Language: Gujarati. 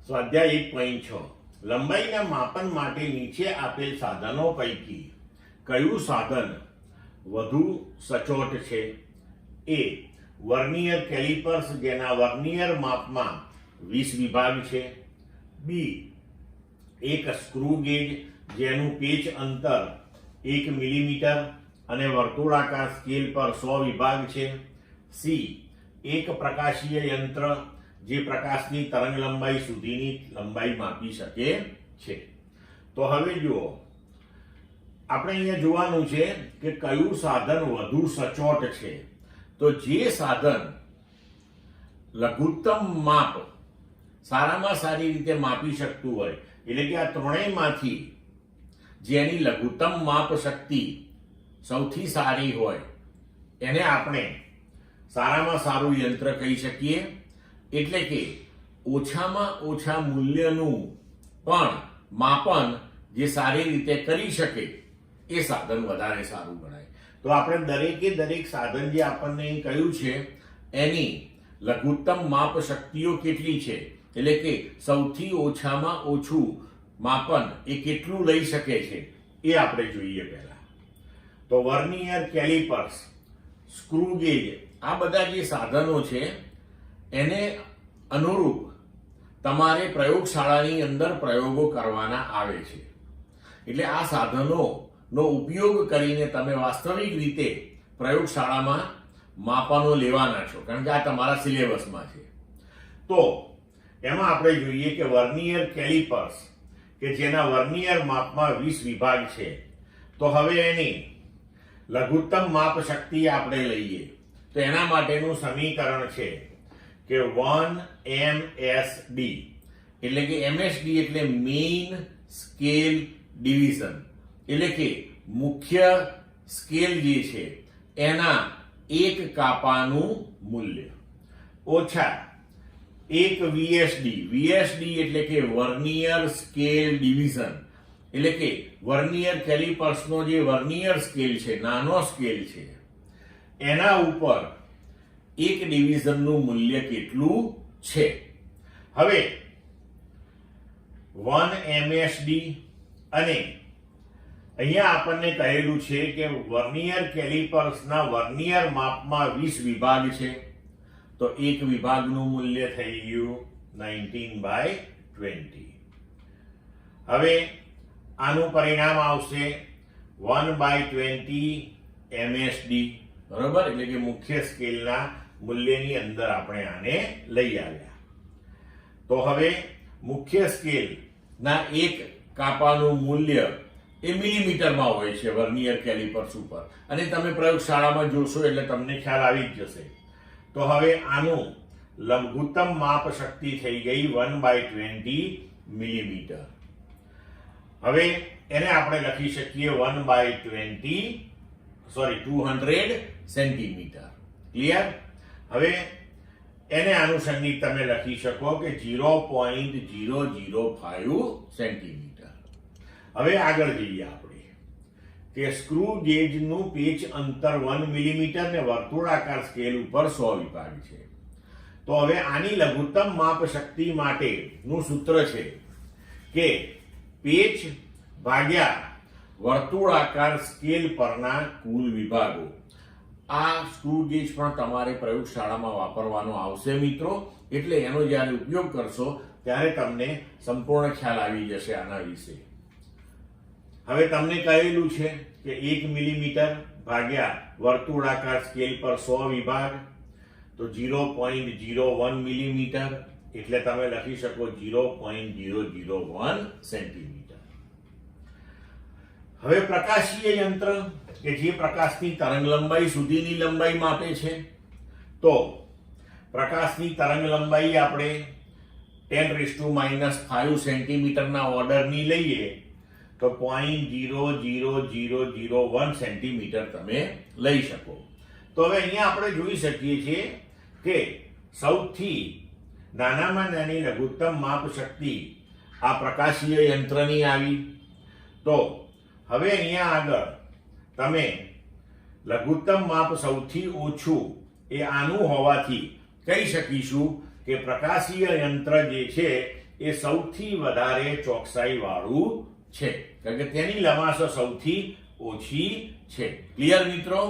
સ્વાધ્યાય 1.6 લંબાઈના માપન માટે નીચે આપેલ સાધનો પૈકી કયું સાધન વધુ સચોટ છે? એ વર્નિયર કેલિપર્સ જેના વર્નિયર માપમાં 20 વિભાગ છે. બી એક સ્ક્રૂ ગેજ જેનું પેચ અંતર 1 મિલીમીટર અને વર્તુળાકાર સ્કેલ પર 100 વિભાગ છે. સી એક પ્રકાશીય યંત્ર જે પ્રકાશની તરંગ લંબાઈ સુધીની લંબાઈ માપી શકે છે. તો હવે જુઓ, આપણે અહીંયા જોવાનું છે કે કયું સાધન વધુ સચોટ છે. તો જે સાધન લઘુત્તમ માપ સારામાં સારી રીતે માપી શકતું હોય, એટલે કે આ ત્રણેયમાંથી જેની લઘુત્તમ માપ શક્તિ સૌથી સારી હોય એને આપણે સારામાં સારું યંત્ર કહી શકીએ. એટલે કે ઓછામાં ઓછા મૂલ્યનું પણ માપન જે સારી રીતે કરી શકે એ સાધન વધારે સારું ગણાય. તો આપણે દરેકે દરેક સાધન જે આપણને કહ્યું છે એની લઘુત્તમ માપ શક્તિઓ કેટલી છે, એટલે કે સૌથી ઓછામાં ઓછું માપન એ કેટલું લઈ શકે છે એ આપણે જોઈએ. પહેલા તો વર્નિયર કેલિપર્સ, સ્ક્રૂ ગેજ, આ બધા જે સાધનો છે એને અનુરૂપ તમારે પ્રયોગશાળાની અંદર પ્રયોગો કરવાના આવે છે. એટલે આ સાધનોનો ઉપયોગ કરીને તમે વાસ્તવિક રીતે પ્રયોગશાળામાં માપનો લેવાના છો, કારણ કે આ તમારા સિલેબસમાં છે. તો એમાં આપણે જોઈએ કે વર્નિયર કેલિપર્સ કે જેના વર્નિયર માપમાં 20 વિભાગ છે, તો હવે એની લઘુત્તમ માપ શક્તિ આપણે લઈએ તો એના માટેનું સમીકરણ છે કે 1MSD, એટલે કે MSD એટલે મેઇન સ્કેલ ડિવિઝન, એટલે કે મુખ્ય સ્કેલ જે છે એના એક કાપાનું મૂલ્ય ઓછા એક VSD. VSD એટલે કે વર્નિયર સ્કેલ ડિવિઝન, એટલે કે વર્નિયર કેલિપર્સનો જે વર્નિયર સ્કેલ છે, નાનો સ્કેલ છે, એના ઉપર એક ડિવિઝનનું મૂલ્ય કેટલું છે. હવે 1MSD અને અહીંયા આપણને કહેલું છે કે વર્નિયર કેલિપર્સના વર્નિયર માપમાં 20 વિભાગ છે, તો એક વિભાગનું મૂલ્ય થઈ ગયું 19/20. હવે આનું પરિણામ આવશે 1/20 MSD, બરોબર? એટલે કે મુખ્ય સ્કેલના મૂલ્યની અંદર આપણે આને લઈ આવ્યા. તો હવે મુખ્ય સ્કેલના એક કાપાનું મૂલ્ય એ મિલીમીટરમાં હોય છે વર્નિયર કેલિપર્સ ઉપર, અને તમે પ્રયોગશાળામાં જોશો એટલે તમને ખ્યાલ આવી જ જશે. તો હવે આનું લઘુત્તમ માપ શક્તિ થઈ ગઈ 1/20 મિલીમીટર. હવે એને આપણે લખી શકીએ 200 સેન્ટીમીટર. ક્લિયર? હવે એને અનુસંગી તમે લખી શકો કે 0.005 સેન્ટીમીટર. હવે આગળ જઈએ આપણે કે સ્ક્રૂ ગેજનું પેચ અંતર 1 મિલીમીટર ને વર્તુળાકાર સ્કેલ ઉપર 100 વિભાગ છે. તો હવે આની લઘુત્તમ માપ શક્તિ માટેનું સૂત્ર છે કે પેચ ભાગ્યા વર્તુળાકાર સ્કેલ પરના કુલ વિભાગો. આ સ્ક્રૂ ગેજ પણ તમારે પ્રયોગશાળામાં વાપરવાનો આવશે મિત્રો, એટલે એનો જ્યારે ઉપયોગ કરશો ત્યારે તમને સંપૂર્ણ ખ્યાલ આવી જશે આના વિશે. હવે તમને કહેલું છે કે 1 મિલીમીટર ભાગ્યા વર્તુળાકાર સ્કેલ પર 100 વિભાગ, તો 0.01 મિલીમીટર, એટલે તમે લખી શકો 0.001 સેન્ટીમીટર. હવે પ્રકાશીય યંત્ર કે જે પ્રકાશની તરંગ લંબાઈ સુધીની લંબાઈ માપે છે, તો પ્રકાશની તરંગ લંબાઈ આપણે 10⁻⁵ સેન્ટીમીટરના ઓર્ડરની લઈએ તો 0.00001 સેન્ટીમીટર તમે લઈ શકો. તો હવે અહીંયા આપણે જોઈ શકીએ છીએ કે સૌથી નાનામાં નાની લઘુત્તમ માપ શક્તિ આ પ્રકાશીય યંત્રની આવી. તો હવે અહીંયા આગળ તમે લઘુત્તમ માપ સૌથી ઓછું એ આનું હોવાથી કહી શકીશું કે પ્રકાશીય યંત્ર જે છે એ સૌથી વધારે ચોકસાઈ વાળું છે, કારણ કે તેની લમાસો સૌથી ઓછી છે. ક્લિયર મિત્રો?